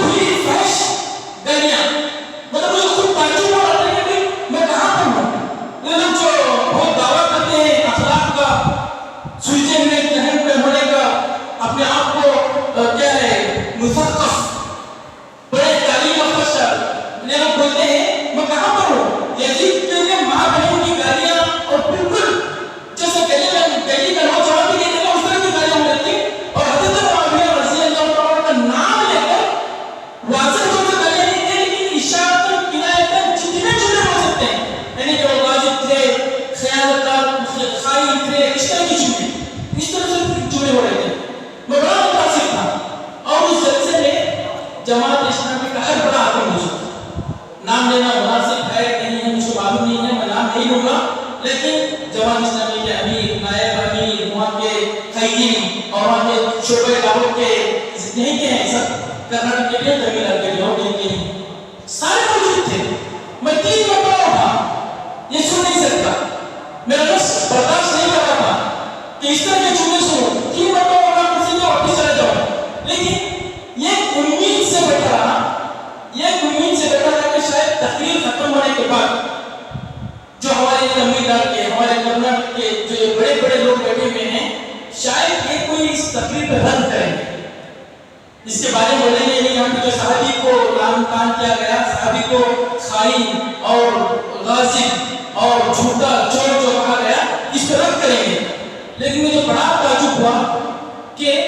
کھلی فحش گلیاں، مطلب مجھے خود تعجب ہو رہا ہے کہ میں کہاں پر ہوں. یہ لوگ جو بہت دعویٰ کرتے ہیں اخلاق کا، سوچنے میں ذہن پہ ہونے کا، اپنے آپ کو کیا ہے مثقف، بڑے تعلیم یافتہ، یہ لوگ بولتے ہیں میں کہاں پر ہوں. یزید کے لیے ماں بہنوں کی گالیاں اور بالکل جیسے گلی کا نوجوان بھی نہیں دیتا اس طرح کی گالیاں ملتی، اور حضرت معاویہ رضی اللہ عنہ کا نام لے کر واضح طور سے گالیاں نہیں دے، لیکن اشارتاً کنایتاً جتنے جملے بول سکتے ہیں، یعنی کہ وہ غاصب تھے، خیانت کار، خائن تھے، اس طرح کی جملے، اس طرح سے جملے ہو رہے تھے. میں بڑا متاثر تھا، اور اس جلسے میں جماعت اسلامی کا ہر بڑا آدمی موجود تھا. نام لینا مناسب ہے نہیں ہے مجھے معلوم نہیں ہے، میں نام نہیں لوں گا، لیکن جماعت اسلامی کے امیر، نائب امیر، وہاں کے قیم اور وہاں کے شعبہ دعوت کے نہیں کے ہیں، سب کرناٹک کے لیے، تمل ناڈو کے لیے اور دن کے لیے سارے موجود تھے. میں 3 مرتبہ اٹھا، یہ سن نہیں سکتا، میرا نفس برداشت نہیں کر رہا تھا کہ اس طرح کے جملے سنوں. 3 مرتبہ اٹھا کسی کو واپس چلا جاؤ، لیکن یہ امید سے بیٹھا رہا، یہ امید سے بیٹھا رہا کہ شاید تقریر ختم ہونے کے بعد جو ہمارے تمل ناڈو کے، ہمارے کرناٹک کے جو بڑے بڑے لوگ بیٹھے ہوئے ہیں، شاید یہ کوئی اس تقریر پہ رد کریں گے، اس کے بارے میں بولیں گے نہیں یہاں پہ جو صحابی کو لعن طعن کیا گیا، صحابی کو خائن اور غاصب اور جھوٹا چور جو کہا گیا، اس پہ رد کریں گے. لیکن مجھے بڑا تعجب ہوا کہ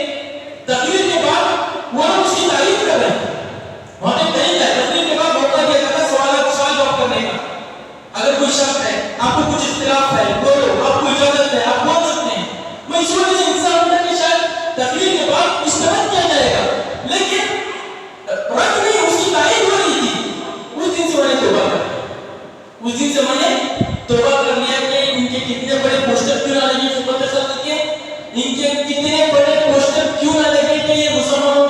تقریر کے بعد وہ لوگ اس کی تعریف کر رہے ہیں. وہاں پہ کہیں جائے تقریر کے بعد موقع دیا جاتا ہے سوال جواب کرنے کا. اگر کوئی شک ہے، آپ کو کچھ اختلاف ہے، بولو، آپ کو اجازت ہے، آپ بول سکتے ہیں. میں اس وجہ سے انسان ہوتا ہے کہ شاید تقریر کے بعد اس طرح کیا جائے گا، لیکن رد نہیں، اس کی تعریف ہو رہی تھی. اس دن سے میں نے توبہ کر لیا، اس دن سے میں نے توبہ کر لیا کہ ان کے کتنے بڑے پوسٹر کیوں نہ لگے خدمت خلق کے، ان کے کتنے بڑے پوسٹر کیوں نہ لگے کہ یہ مسلمانوں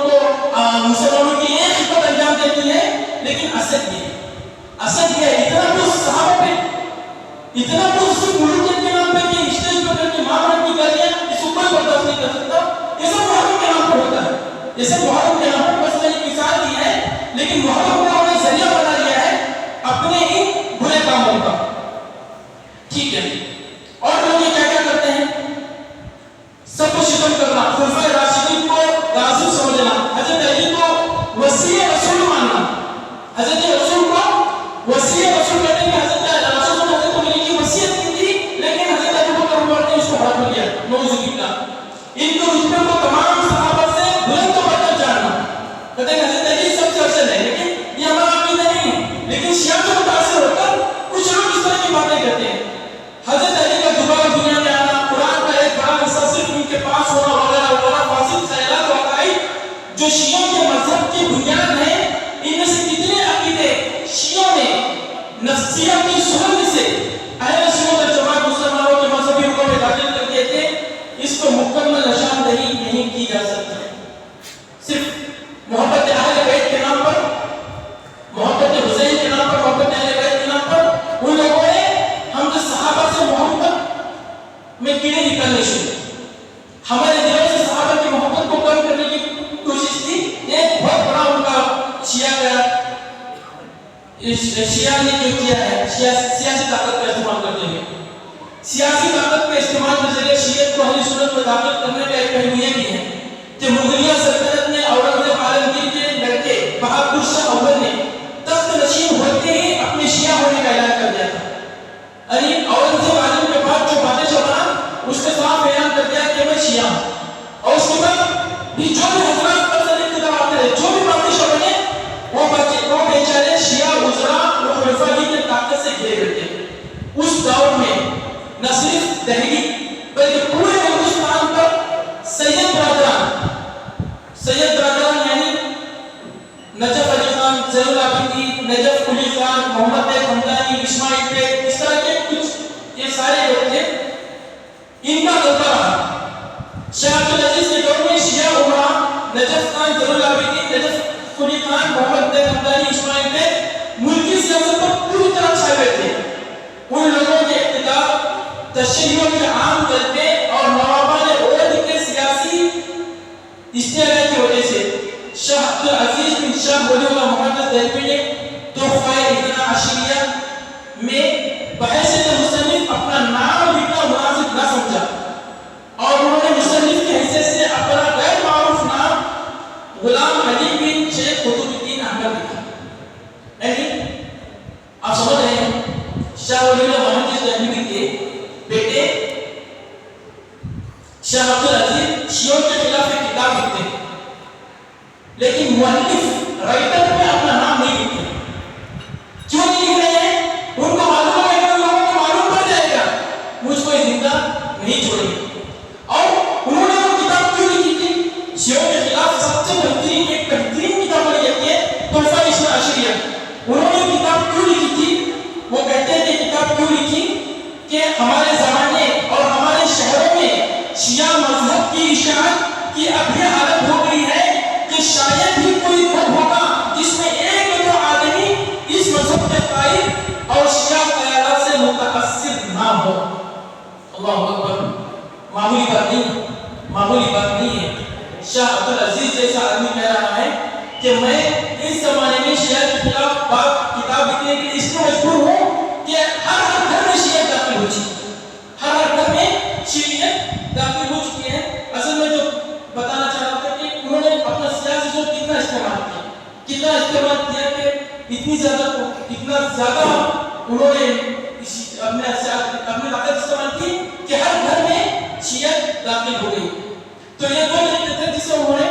کی ایک خدمت انجام دیتی ہے، لیکن اصل یہ اتنا کچھ صحابہ پہ، اتنا کچھ صرف ملوکیت کے نام پہ کہ اسٹیج پہ کر کے ماں باپ کی گالیاں، اس کو کوئی برداشت نہیں کر سکتا. یہ سب محرم کے نام پر ہوتا ہے، یہ سب محرم کے نام پر. بس میں نے مثال دی ہے، لیکن محرم کو ہم نے ذریعہ بنا لیا ہے اپنے ان برے کاموں کا. ٹھیک ہے، اور لوگ یہ کیا کیا کرتے ہیں، سب کو شتم کرنا، خلفائے راشدین کو غاصب سمجھنا، حضرت علی کو وصی رسول ماننا، حضرت رسول کو وصی رسول کہتے ہیں کہ حضرت رسول نے حضرت علی کی وصیت کی تھی، لیکن حضرت ابو بکر عمر نے اس کو ہڑپ لیا. نعوذ باللہ. ان کو رتبے کو تمام صحابہ سے بلند و برتر جاننا، کہتے ہیں حضرت علی سب سے افضل ہے، لیکن یہ ہمارا عقیدہ نہیں ہے. لیکن شیعہ سے متاثر ہو کر کچھ لوگ اس طرح کی باتیں کرتے ہیں. حضرت علی کا دوبارہ دنیا میں آنا، قرآن کا ایک بڑا حصہ صرف ان کے پاس ہونا وغیرہ وغیرہ فاسد خیالات و عقائد جو شیعوں کے مذہب کی بنیاد ہے. ان میں سے کتنے عقیدے شیعوں نے نفسیات کی سنت سے اہل سنت و جماعت مسلمانوں کے مذہبی حکم میں داخل کر دیے تھے. اس کو مکمل نشاندہی نہیں کی جا سکتی. صرف محبت اہل بیت کے نام پر، محبت حسین کے نام پر، محبت اہل بیت کے نام پر ان لوگوں نے ہم جو صحابہ سے محبت میں کیڑے نکالنے شروع، ہمارے دلوں سے صحابہ کی محبت کو کم کرنے کی کوشش کی. ایک بہت بڑا ان کا شیعہ نے جو کیا ہے، سیاسی طاقت کا استعمال کرتے ہیں. سیاسی طاقت کے استعمال کے ذریعے شیعت کو اہل سنت میں داخل کرنے کا ایک پہلو یہ بھی ہے کہ مغلیہ سلطنت نے اورنگزیب عالمگیر کے لڑکے بہادر شاہ اول نے تخت نشین ہوتے ہی اپنے شیعہ ہونے کا اعلان کر دیا تھا. یعنی اورنگزیب عالم کے بعد جو بادشاہ بنا اس نے صاف اعلان کر دیا کہ میں شیعہ ہوں. اور اس کے بعد بھی جو بھی حضرات پر سے اقتدار آتے رہے، جو بھی بادشاہ بنے، وہ بیچارے شیعہ وزراء اور خلفاء کی طاقت سے گھیرے بیٹھے. اس دور میں نہ صرف دہلی بلکہ پورے ہندوستان پر سید برادران یعنی نجف علی خان، زین العابدین، نجف قلی خان، محمد بیگ حمدانی، اسماعیل بیگ، اس طرح کے کچھ یہ سارے لوگ تھے. ان کا غلبہ رہا. شاہ عبد العزیز کے دور میں شیعہ عمرا نجف خان، زین العابدین، نجف قلی خان، محمد بیگ حمدانی، اسماعیل بیگ ملکی سیاست پر پوری طرح چھائے ہوئے تھے. ان لوگوں کے اقتدار، تشیعوں کے عام طلبے اور نوابان عہد کے سیاسی استعمال کی وجہ سے شاہ عبد العزیز بن شاہ شاہ عبد العزیز شیعوں کے خلاف ایک کتاب لکھتے ہیں، لیکن مؤلف رائٹر میں اپنا نام نہیں لکھتے. کیوں نہیں لکھ رہے ہیں؟ ان کو معلوم ہے کہ لوگوں کو معلوم پڑ جائے گا، مجھ کو یہ زندہ نہیں چھوڑیں گے. اور انہوں نے وہ کتاب کیوں لکھی تھی؟ شیعوں کے خلاف سب سے ایک بہترین کتاب بنی جاتی ہے تحفہ اثنا عشریہ. انہوں نے کتاب کیوں لکھی تھی؟ وہ کہتے ہیں کہ کتاب کیوں لکھی کہ ہمارے زمانے اور ہمارے شہروں میں شیعہ مذہب کی اشاعت کی اب یہ حالت ہو گئی ہے کہ شاید ہی کوئی گھر ہوگا جس میں ایک دو آدمی اس مذہب کے قائل اور شیعہ خیالات سے متاثر نہ ہو. اللہ اکبر. معمولی بات نہیں، معمولی بات نہیں ہے. شاہ عبد العزیز جیسا آدمی کہہ رہا ہے کہ میں اس زمانے میں شیعہ کے خلاف کتاب لکھنے کے لیے اس لیے مجبور ہوں کہ ہر گھر میں شیعہ داخل ہو چکی ہے، ہر گھر میں شیعیت داخل ہو چکی ہے. اصل میں جو بتانا چاہ رہا تھا کہ انہوں نے اپنا سیاسی جو کتنا استعمال کیا کہ اتنا زیادہ انہوں نے اپنے طاقت استعمال کی کہ ہر گھر میں شیعت داخل ہو گئی. تو یہ دو طریقے تھے جس سے انہوں نے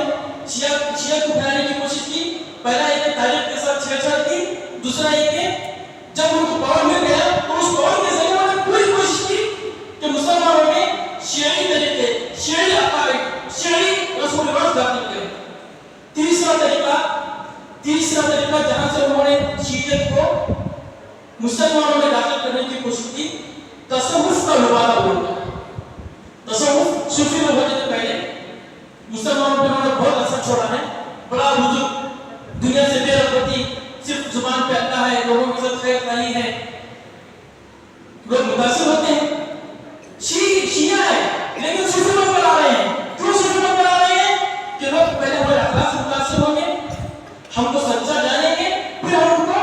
شیعت کو بنانے کی کوشش کی. پہلا یہ کہ تاریخ کے ساتھ چھیڑ چھاڑ کی، دوسرا یہ کہ جب ان کو پاور مل گیا تو اس پاور کے ذریعے انہوں نے پوری کوشش کی کہ مسلمانوں میں شیعی طریقے، شیعی عقائد، شیعی رسم و رواج داخل کریں. تیسرا طریقہ جہاں سے انہوں نے شیعیت کو مسلمانوں میں داخل کرنے کی کوشش کی، تصوف کا لبادہ بولتا ہے. تصوف صوفی لوگ ہوتے تھے پہلے، مسلمانوں پہ انہوں نے بہت اثر چھوڑا ہے. بڑا بزرگ، دنیا سے بے رغبتی، صرف زبان پہ آتا ہے، لوگوں کے ساتھ خیر خواہی ہے، لوگ متاثر ہوتے ہیں. شیعہ ہے لیکن صوفی لوگ بنا رہے ہیں. کیوں صوفی لوگ بنا رہے ہیں؟ کہ لوگ پہلے ہمارے اخلاق سے متاثر ہوں گے، ہم کو سچا جانیں گے، پھر ہم ان کو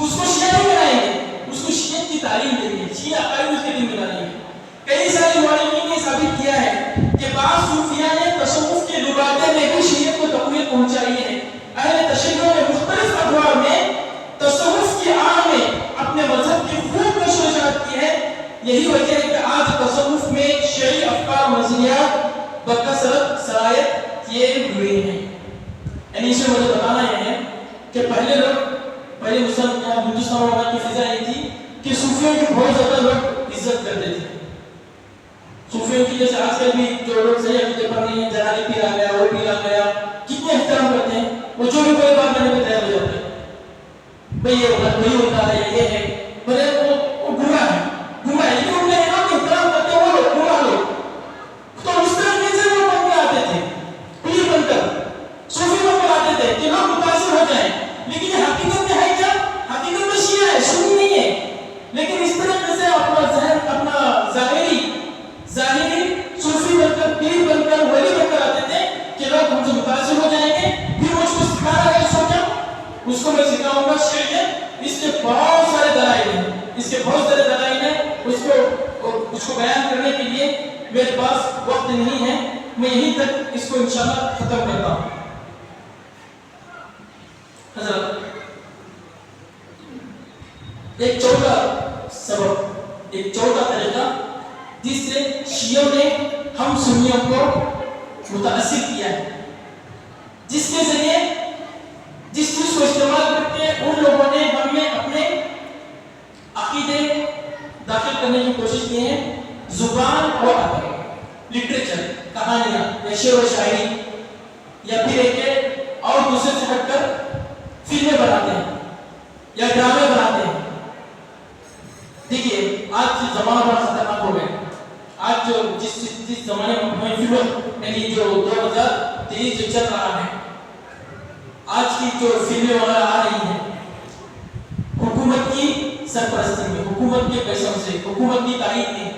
اس کو شیعہ نہیں بنائیں گے، اس کو شیعہ کی تعلیم دیں گے، شیعہ عقائد اس کے دل میں ڈالیں گے. کئی سارے مولویوں نے ثابت کیا ہے کہ بعض صوفیاء نے تصوف کے لبادے میں بھی شیعہ کو تقویت پہنچائی ہے. اہل تشیع نے مختلف ادوار میں تصوف کی آڑ میں اپنے مذہب کی خوب نشر و اشاعت کی ہے. یہی وجہ ہے کہ آج تصوف میں شیعی افکار و نظریات بکثرت سرایت کیے ہوئے ہیں. یعنی اس میں مجھے بتانا یہ ہے کہ پہلے ہندوستان کی فضا یہ تھی کہ صوفیوں کی بہت زیادہ لوگ عزت کرتے تھے. صوفیوں کی جیسے آج کل بھی جو لوگ صحیح عقیدے پر نہیں ہیں، جنانی پیر آ گیا، وہ پیر آ گیا، کتنے احترام کرتے ہیں. وہ جو بھی کوئی بات کرنے پہ تیار ہو جاتے ہیں، بھئی یہ وہی ہوتا ہے، یہ ہے، بھلے وہ گناہ ہے، لیکن ان نے احترام کرتے ہیں وہ لوگ گناہ لوگ. تو اس طرح سے وہ بن کے آتے تھے، پیر بن کر صوفی لوگ بناتے تھے کہ لوگ متاثر ہو جائیں. لیکن یہ حقیقت میں ہے کیا؟ حقیقت میں شیعہ ہے، سنی نہیں ہے. لیکن اس طرح سے اپنا ذہن، اپنا ظاہری صوفی بن کر، پیر بن کر، ولی بن کر آتے تھے کہ لوگ ہم سے متاثر ہو جائیں گے. پھر مجھ کو سکھانا ہے، سوچا اس کو میں سکھاؤں گا شیعیت. اس کے بہت سارے دلائل ہیں، اس کو بیان کرنے کے لیے میرے پاس وقت نہیں ہے. میں یہیں تک اس کو انشاءاللہ ختم کرتا ہوں. حضرت ایک چوتھا طریقہ جس سے شیعوں نے ہم سنیوں کو متاثر کیا ہے، جس کے ذریعے جس چیز کو استعمال کر کے ان لوگوں نے ہم میں اپنے عقیدے داخل کرنے کی کوشش کی ہے، زبان اور ادب، لٹریچر، کہانیاں یا شعر و شاعری، یا پھر ایک اور دوسرے سے ہٹ کر فلمیں بناتے ہیں یا ڈرامے بناتے ہیں. دیکھیے آج زمانہ بڑا خطرناک ہو گیا. آج جو جس زمانے میں فلم، یعنی جو 2023 جو چل رہا ہے، آج کی جو فلمیں وغیرہ آ رہی ہیں، حکومت کی سرپرستی میں، حکومت کے پیسوں سے، حکومت کی تائید میں.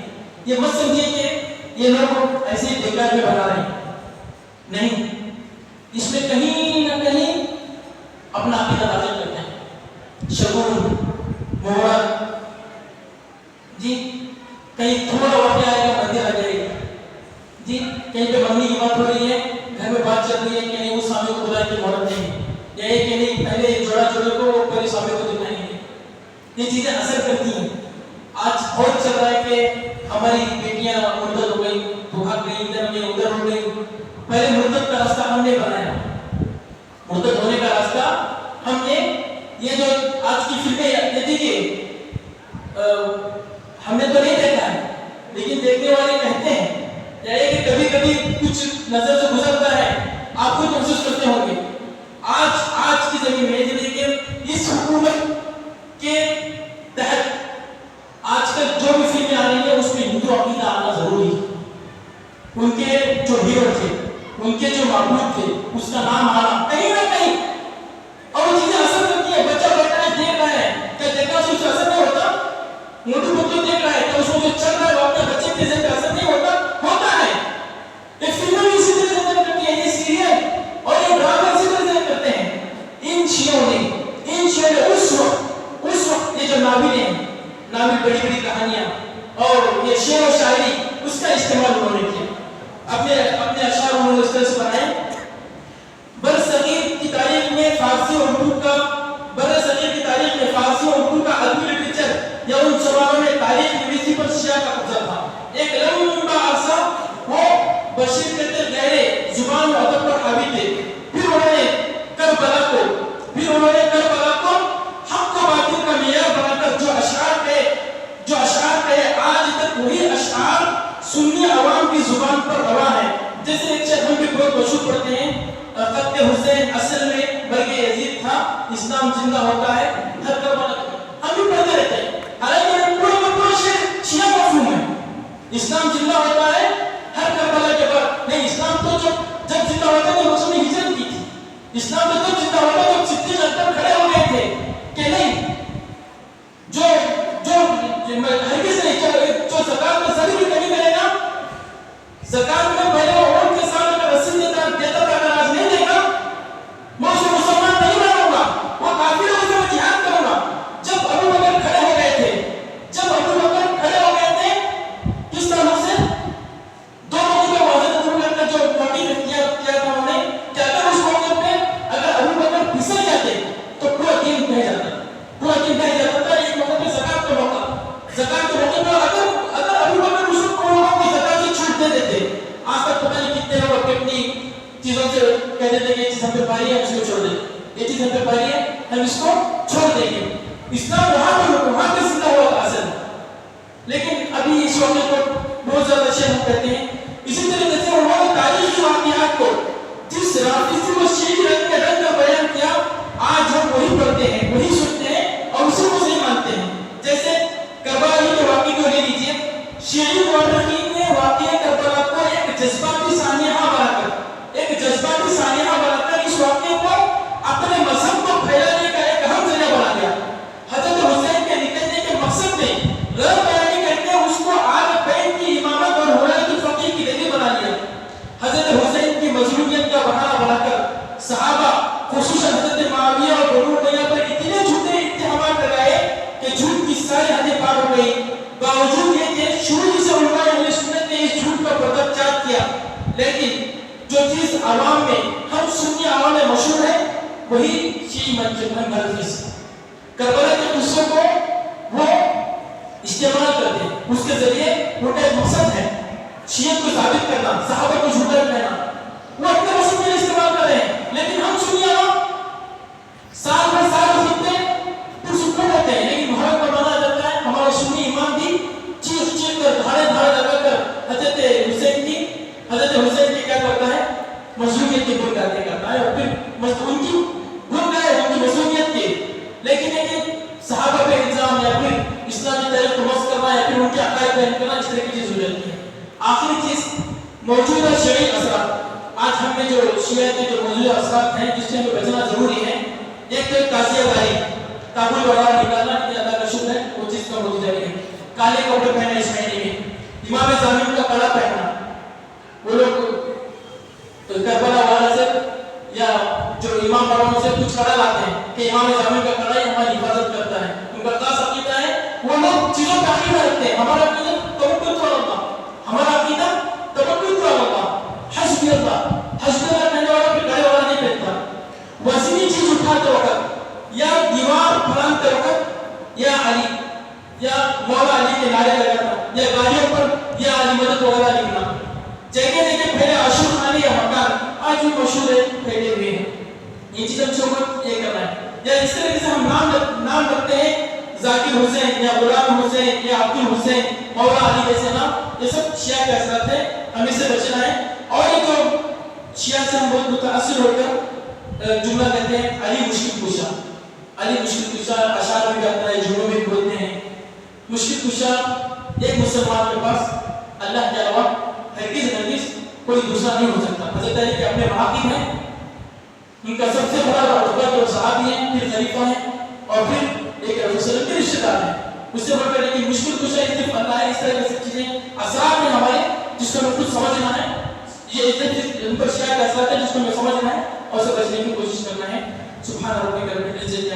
یہ مت سمجھیے کہ یہ لوگ ایسے بیکار میں بنا رہے ہیں، نہیں. اس میں کہیں نہ کہیں اپنا عقیدہ داخل کرتے ہیں، شگون، مہرت، جی کہیں تھوڑا واقعہ آئے گا، مندر آ جائے گی، جی کہیں پہ منگنی کی بات ہو رہی ہے، گھر میں بات چل رہی ہے کہ نہیں وہ سامنے کو بلائیں کہ مہرت نہیں ہے، یا یہ کہ نہیں پہلے جوڑا جوڑے کو پہلے سامنے کو دکھائیں گے. یہ چیزیں اثر کرتی ہیں. آج بہت چل رہا ہے کہ ہماری بیٹیاں کہ کبھی کبھی کچھ نظر سے گزرتا ہے آپ خود محسوس کرتے ہوں گے. آج کی زمین میں دیکھیے اس حکومت کے تحت آج کل جو بھی فلمیں آ رہی ہیں اس میں ہندو عقیدہ آنا ضروری ہے. ان کے جو ہیرو تھے, ان کے جو معبود تھے, اس کا نام آنا کہیں نہ کہیں, اور وہ چیزیں اثر کرتی ہیں. بچہ بیٹھا ہے دیکھ رہا ہے, کیا دیکھنا سے اس کا اثر نہیں ہوتا؟ موٹو پتلو دیکھ رہا ہے, کیا اس میں جو چل رہا ہے وہ اپنے بچے کے ذہن پہ اثر نہیں ہوتا؟ ہوتا ہے. یہ فلمیں بھی اسی طرح سے اثر کرتی ہیں, یہ سیریل اور یہ ڈرامے اسی طرح سے کرتے ہیں. ان شیعوں نے اس وقت یہ جو ناول ہیں, ناول بڑی بڑی کہانیاں اور یہ شعر و شاعری, اس کا استعمال انہوں نے کیا. اپنے اشعار انہوں نے اس طرح سے بنائے. برصغیر کی تاریخ میں فارسی اور اردو کا ادبی لٹریچر یا ان زبانوں میں تاریخ نویسی پر شیعہ کا قبضہ تھا. ایک لمبا عرصہ وہ بشیر کہتے غیر زبان و ادب پر حاوی تھے. پھر انہوں نے کربلا کو حق و باطل کا معیار بنا کر جو اشعار کہے آج تک وہی اشعار سنی عوام کی زبان پر روا ہے. جیسے ایک شعر ہم بھی بہت مشہور پڑھتے ہیں, خط حسین اصل میں برگ یزید تھا, اسلام زندہ ہوتا ہے ہر کربلا. ہم بھی پڑھتے رہتے ہیں, حالانکہ پورا شعر شیعہ مفہوم ہے. اسلام زندہ ہوتا ہے ہر کربلا کے بعد. نہیں, اسلام تو جب زندہ ہوتا ہے تو رسول نے ہجرت کی تھی. اسلام تو جب زندہ ہوتا ہے جب صدیق اکبر کھڑے ہو گئے تھے کہ نہیں, جو ہرگز نہیں, جو زکات میں ذرا بھی کمی کرے گا, زکات میں پہلے وہ اونٹ کے ساتھ اگر رسید دیتا تھا, اگر آج نہیں دے گا میں اسے مسلمان نہیں مانوں گا, وہ کافر ہے, اسے میں جہاد کروں گا. جب ابو بکر کھڑے ہو گئے تھے کس طرح سے دو لوگوں کے واضح ضرور کر جو موٹی کیا تھا انہوں نے, کہ اگر اس موقع پہ اگر ابو بکر پھسل جاتے تو پورا دین بہ جاتا تھا. ایک موقع پہ زکات کے موقع پہ اگر ابو بکر اس کو لوگوں کی زکات سے چھوٹ دے دیتے, آج تک پتہ نہیں کتنے لوگ اپنی چیزوں سے کہہ دیتے کہ یہ چیز ہم پہ بھاری ہے, ہم اس کو چھوڑ دیں, یہ چیز ہم پہ بھاری ہے, ہم اس کو چھوڑ دیں گے. اسلام وہاں پہ زندہ ہوا تھا اصل, لیکن ابھی اس وقت کو بہت زیادہ شیعہ ہم کہتے ہیں. اسی طریقے سے انہوں نے تاریخی واقعات کو جس رافی سے وہ شیعہ رنگ کے رنگ کا بیان کیا, آج ہم وہی پڑھتے ہیں, وہی سنتے ہیں اور اسی کو صحیح مانتے ہیں. جیسے کربلا کے واقعے کو لے لیجیے, شیعی مورخین نے واقعہ کربلا کو ایک جذباتی سانحہ بنا کر اس واقعے کو اپنے مذہب کو پھیلانے کا ایک اہم ذریعہ بنا دیا. حضرت حسین کے نکلنے کے مقصد میں غیر بیانی کر کے اس کو آل بیت کی امامت اور ولایت الفقیہ کی ریلی بنا لیا. حضرت حسین کی مظلومیت کا بہانہ بنا کر صحابہ خصوصاً حضرت معاویہ اور بنو امیہ پر اتنے جھوٹے اتہامات لگائے کہ جھوٹ کی ساری حدیں پار ہو گئی. باوجود یہ کہ شروع سے علماء اہل سنت نے اس جھوٹ کا پردہ چاک کیا, لیکن جو چیز عوام میں ہم سنی عوام میں مشہور ہے وہی شیعی منہج. کربلا کے قصوں کو وہ استعمال کرتے ہیں, اس کے ذریعے ان کا ایک مقصد ہے شیعت کو ثابت کرنا, صحابہ کو جھوٹا کہنا. وہ اپنے مقصد کے لیے استعمال کر رہے ہیں, لیکن ہم سنی عوام سال بھر سال خطبے پرسکون ہوتے ہیں, لیکن محرم پر مانا جاتا ہے ہمارا سنی امام بھی چیخ کر دھاڑے لگا کر حضرت حسین کی کیا کرتا ہے, مظلومیت کی گن گاتے کرتا ہے, اور پھر ان کی گن گائے ان کی مظلومیت کی. لیکن ایک صحابہ پہ الزام یا پھر اسلامی تاریخ کو مس کرنا یا پھر ان کے عقائد بیان کرنا, اس طرح کی چیز ہو جاتی ہے. آخری چیز موجودہ شرعی اثرات. آج ہم میں جو شیعہ کے جو موجودہ اثرات ہیں جس سے ہمیں بچنا ضروری ہے, ایک تو تعزیہ داری, تابوت وغیرہ نکالنا, کہ اللہ کا شکر ہے وہ چیز کا موجودہ ہے. کالے کپڑے پہننا اس مہینے میں, امام زامن کا کڑا پہننا. وہ لوگ تو کربلا والا سے یا جو امام بڑوں سے کچھ کڑا لاتے ہیں کہ امام زامن کا کڑا ہی ہماری حفاظت کرتا ہے. ان کا خاص عقیدہ ہے, وہ لوگ چیزوں پہ عقیدہ رکھتے ہیں. ہمارا عقیدہ توکل تو اللہ, ہمارا عقیدہ توکل تو اللہ, حسبی اللہ کہنے والا پھر کڑے والا نہیں پہنتا. وزنی چیز اٹھاتے وقت یا دیوار پھلانتے وقت یا علی یا مولا علی کے نعرے لگانا, یا گاڑیوں پر یا علی مدد وغیرہ لکھنا. جگہ پہلے عاشور خانی یا مکان آج بھی مشہور ہے, پھیلے ہوئے ہیں. یہ چیز ہم شوقت یہ کرنا ہے. یا اس طریقے سے ہم نام رکھتے ہیں ذاکر حسین یا غلام حسین یا عبد الحسین, مولا علی جیسے نام, یہ سب شیعہ کے اثرات ہیں. ہم اسے سے بچنا ہے. اور یہ جو شیعہ سے ہم بہت متاثر ہو کر جملہ کہتے ہیں علی مشکل کشا. علی مشکل کشا اشعار میں کہتا ہے, جملوں میں بولتے ہیں. مشکل کشا ایک مسلمان کے پاس اللہ کے علاوہ ہرگز کوئی دوسرا نہیں ہو سکتا. حضرت علی کے اپنے معاقب ہیں, ان کا سب سے بڑا رتبہ جو صحابی ہیں, پھر خلیفہ ہیں, اور پھر ایک رسول صلی اللہ علیہ وسلم کے رشتہ دار ہیں. اس سے بڑھ کر کہ مشکل کشا صرف اللہ ہے. اس طرح کی سب چیزیں اثرات ہیں ہمارے, جس کو ہمیں خود سمجھنا ہے. یہ ان پر شیعہ کے اثرات ہیں جس کو ہمیں سمجھنا ہے اور اسے بچنے کی کوشش کرنا ہے. سبحان ربک رب العزت